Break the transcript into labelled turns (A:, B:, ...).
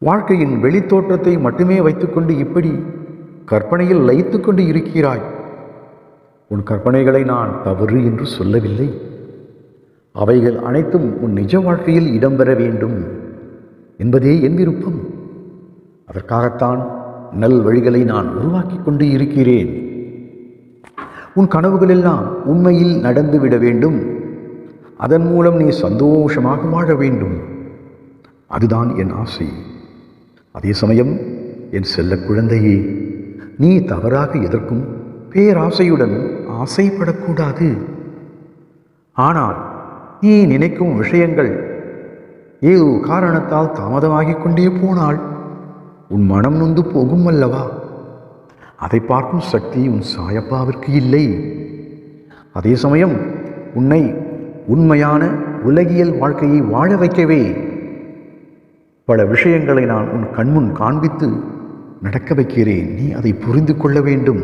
A: வாழ்க்கையின் வெளித்தோற்றத்தை மட்டுமே வைத்துக்கொண்டு இப்படி கற்பனையில் லயித்துக்கொண்டு இருக்கிறாய். உன் கற்பனைகளை நான் தவறு என்று சொல்லவில்லை. அவைகள் அனைத்தும் உன் நிஜ வாழ்க்கையில் இடம்பெற வேண்டும் என்பதே என் விருப்பம். அதற்காகத்தான் நல் வழிகளை நான் உருவாக்கி கொண்டு இருக்கிறேன். உன் கனவுகளெல்லாம் உண்மையில் நடந்துவிட வேண்டும். அதன் மூலம் நீ சந்தோஷமாக வாழ வேண்டும். அதுதான் என் ஆசை. அதே சமயம் என் செல்ல குழந்தையே, நீ தவறாக எதற்கும் பேராசையுடன் ஆசைப்படக்கூடாது. ஆனால் நீ நினைக்கும் விஷயங்கள் ஏதோ காரணத்தால் தாமதமாகிக் கொண்டே போனால் உன் மனம் நொந்து போகும் அல்லவா? அதை பார்க்கும் சக்தி உன் சாயப்பாவிற்கு இல்லை. அதே சமயம் உன்னை உண்மையான உலகியல் வாழ்க்கையை வாழ வைக்கவே பல விஷயங்களை நான் உன் கண்முன் காண்பித்து நடக்க வைக்கிறேன். நீ அதை புரிந்து கொள்ள வேண்டும்.